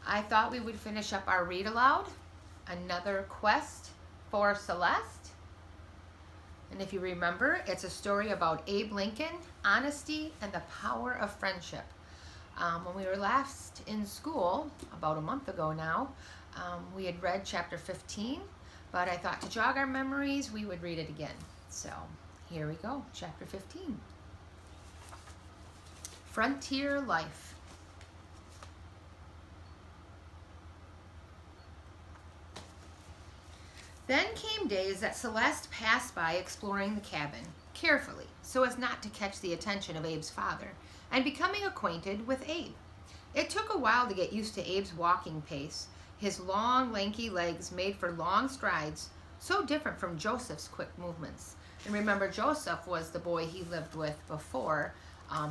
I thought we would finish up our read aloud, Another Quest for Celeste. And if you remember, it's a story about Abe Lincoln, honesty, and the power of friendship. When we were last in school, about a month ago now, we had read chapter 15, but I thought to jog our memories, we would read it again. So here we go, chapter 15. Frontier Life. Then came days that Celeste passed by exploring the cabin, carefully, so as not to catch the attention of Abe's father, and becoming acquainted with Abe. It took a while to get used to Abe's walking pace, his long, lanky legs made for long strides, so different from Joseph's quick movements. And remember, Joseph was the boy he lived with before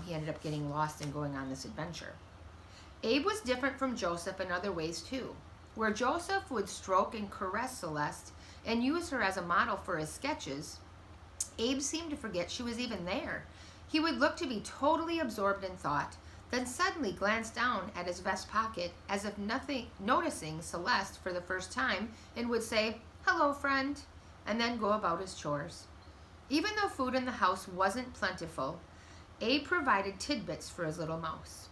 he ended up getting lost and going on this adventure. Abe was different from Joseph in other ways too. Where Joseph would stroke and caress Celeste and use her as a model for his sketches, Abe seemed to forget she was even there. He would look to be totally absorbed in thought, then suddenly glance down at his vest pocket as if noticing Celeste for the first time, and would say, "Hello, friend," and then go about his chores. Even though food in the house wasn't plentiful, Abe provided tidbits for his little mouse.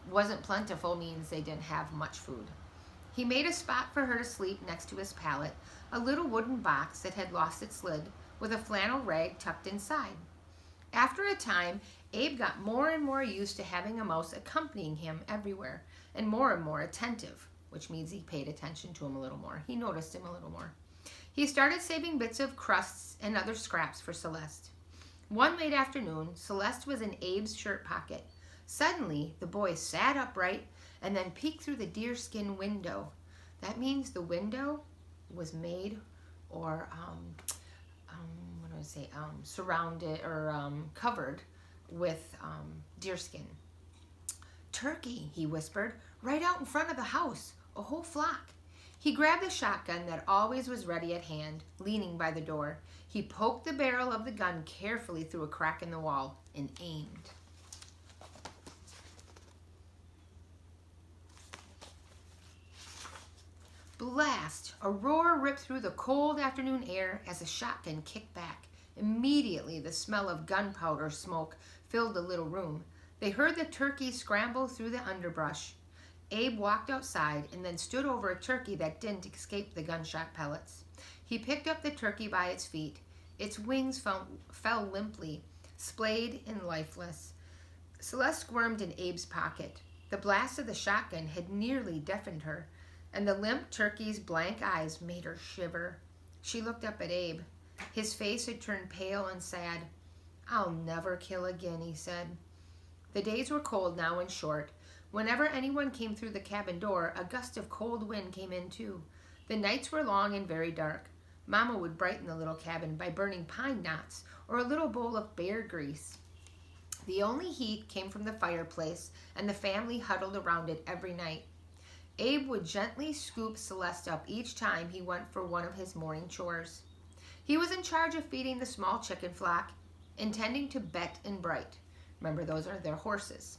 Wasn't plentiful means they didn't have much food. He made a spot for her to sleep next to his pallet, a little wooden box that had lost its lid, with a flannel rag tucked inside. After a time, Abe got more and more used to having a mouse accompanying him everywhere, and more attentive, which means he paid attention to him a little more. He noticed him a little more. He started saving bits of crusts and other scraps for Celeste. One late afternoon, Celeste was in Abe's shirt pocket. Suddenly, the boy sat upright and then peeked through the deerskin window. That means the window was made or surrounded or covered with deerskin. "Turkey," he whispered, "right out in front of the house, a whole flock." He grabbed the shotgun that always was ready at hand, leaning by the door. He poked the barrel of the gun carefully through a crack in the wall and aimed. Blast! A roar ripped through the cold afternoon air as the shotgun kicked back. Immediately, the smell of gunpowder smoke filled the little room. They heard the turkey scramble through the underbrush. Abe walked outside and then stood over a turkey that didn't escape the gunshot pellets. He picked up the turkey by its feet. Its wings fell limply, splayed and lifeless. Celeste squirmed in Abe's pocket. The blast of the shotgun had nearly deafened her, and the limp turkey's blank eyes made her shiver. She looked up at Abe. His face had turned pale and sad. "I'll never kill again," he said. The days were cold now and short. Whenever anyone came through the cabin door, a gust of cold wind came in too. The nights were long and very dark. Mama would brighten the little cabin by burning pine knots or a little bowl of bear grease. The only heat came from the fireplace, and the family huddled around it every night. Abe would gently scoop Celeste up each time he went for one of his morning chores. He was in charge of feeding the small chicken flock, intending to Bet and Bright. Remember, those are their horses.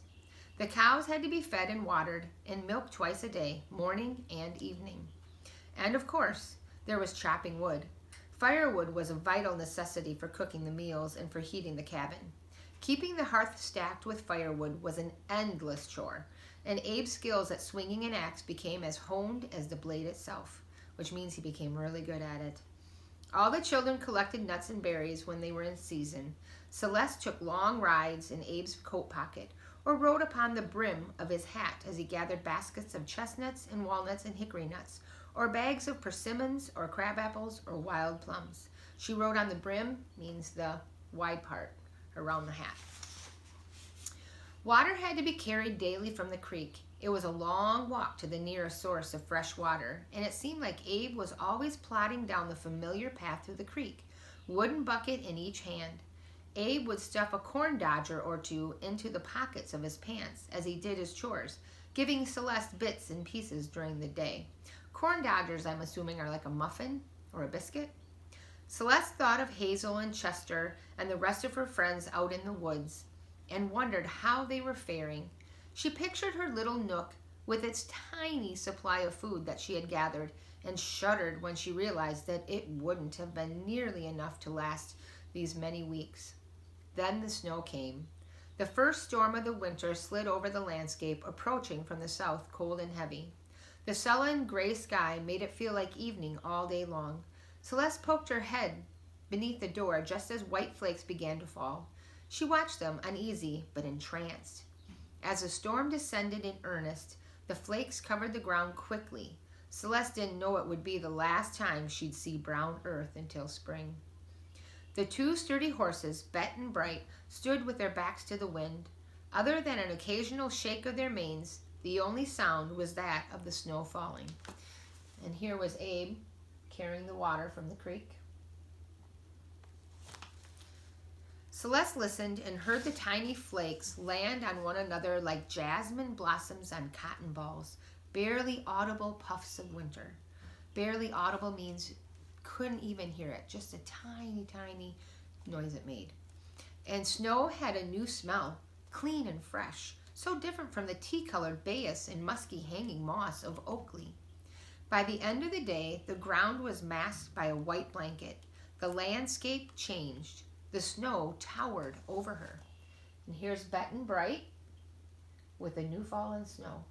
The cows had to be fed and watered and milked twice a day, morning and evening. And of course, there was chopping wood. Firewood was a vital necessity for cooking the meals and for heating the cabin. Keeping the hearth stacked with firewood was an endless chore, and Abe's skills at swinging an axe became as honed as the blade itself, which means he became really good at it. All the children collected nuts and berries when they were in season. Celeste took long rides in Abe's coat pocket, or rode upon the brim of his hat as he gathered baskets of chestnuts and walnuts and hickory nuts, or bags of persimmons or crabapples or wild plums. She rode on the brim, means the wide part around the hat. Water had to be carried daily from the creek. It was a long walk to the nearest source of fresh water, and it seemed like Abe was always plodding down the familiar path through the creek, wooden bucket in each hand. Abe would stuff a corn dodger or two into the pockets of his pants as he did his chores, giving Celeste bits and pieces during the day. Corn dodgers, I'm assuming, are like a muffin or a biscuit. Celeste thought of Hazel and Chester and the rest of her friends out in the woods and wondered how they were faring. She pictured her little nook with its tiny supply of food that she had gathered, and shuddered when she realized that it wouldn't have been nearly enough to last these many weeks. Then the snow came. The first storm of the winter slid over the landscape, approaching from the south, cold and heavy. The sullen gray sky made it feel like evening all day long. Celeste poked her head beneath the door just as white flakes began to fall. She watched them, uneasy but entranced. As the storm descended in earnest, the flakes covered the ground quickly. Celeste didn't know it would be the last time she'd see brown earth until spring. The two sturdy horses, Bet and Bright, stood with their backs to the wind. Other than an occasional shake of their manes, the only sound was that of the snow falling. And here was Abe carrying the water from the creek. Celeste listened and heard the tiny flakes land on one another like jasmine blossoms on cotton balls, barely audible puffs of winter. Barely audible means couldn't even hear it, just a tiny, tiny noise it made. And snow had a new smell, clean and fresh, so different from the tea-colored bayas and musky hanging moss of Oakley. By the end of the day, the ground was masked by a white blanket. The landscape changed. The snow towered over her. And here's Bet and Bright with the new fallen snow.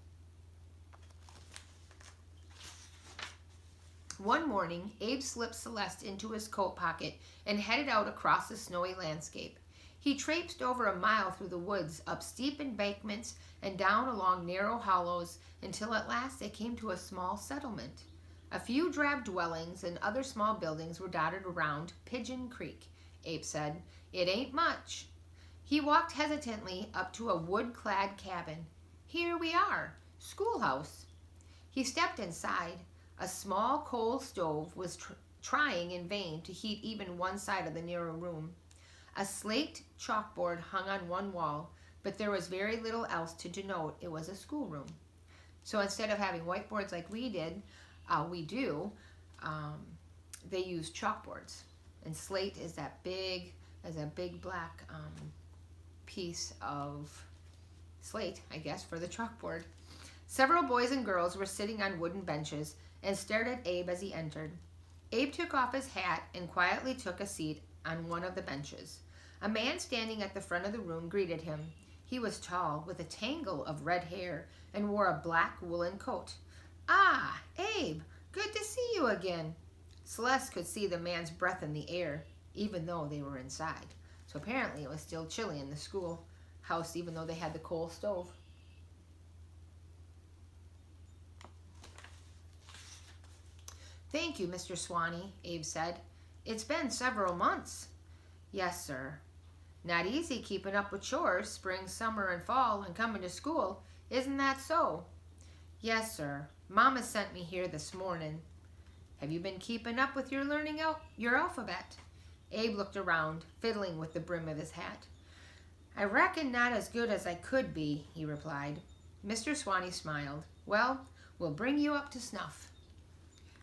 One morning, Abe slipped Celeste into his coat pocket and headed out across the snowy landscape. He traipsed over a mile through the woods, up steep embankments, and down along narrow hollows until at last they came to a small settlement. A few drab dwellings and other small buildings were dotted around Pigeon Creek. Abe said, "It ain't much." He walked hesitantly up to a wood-clad cabin. "Here we are, schoolhouse." He stepped inside. A small coal stove was trying in vain to heat even one side of the narrow room. A slate chalkboard hung on one wall, but there was very little else to denote it was a schoolroom. So instead of having whiteboards like we do, they used chalkboards. And slate is a big black piece of slate, I guess, for the chalkboard. Several boys and girls were sitting on wooden benches and stared at Abe as he entered. Abe took off his hat and quietly took a seat on one of the benches. A man standing at the front of the room greeted him. He was tall, with a tangle of red hair, and wore a black woolen coat. "Ah, Abe, good to see you again." Celeste could see the man's breath in the air, even though they were inside. So apparently it was still chilly in the schoolhouse, even though they had the coal stove. "Thank you, Mr. Swanee," Abe said. "It's been several months." "Yes, sir." "Not easy keeping up with chores, spring, summer, and fall, and coming to school. Isn't that so?" "Yes, sir. Mama sent me here this morning." "Have you been keeping up with your learning your alphabet?" Abe looked around, fiddling with the brim of his hat. "I reckon not as good as I could be," he replied. Mr. Swanee smiled. "Well, we'll bring you up to snuff.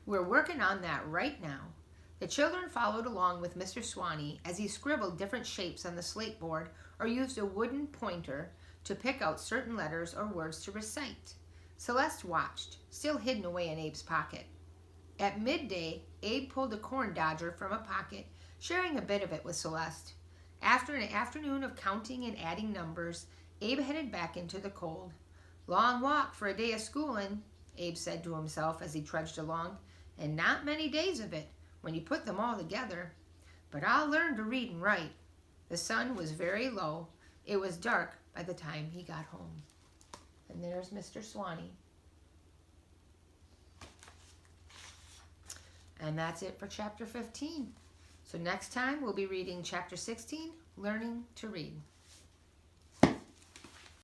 We're working on that right now." The children followed along with Mr. Swanee as he scribbled different shapes on the slate board or used a wooden pointer to pick out certain letters or words to recite. Celeste watched, still hidden away in Abe's pocket. At midday, Abe pulled a corn dodger from a pocket, sharing a bit of it with Celeste. After an afternoon of counting and adding numbers, Abe headed back into the cold. "Long walk for a day of schooling," Abe said to himself as he trudged along, "and not many days of it when you put them all together. But I'll learn to read and write." The sun was very low. It was dark by the time he got home. And there's Mr. Swanee. And that's it for chapter 15. So next time we'll be reading chapter 16, Learning to Read.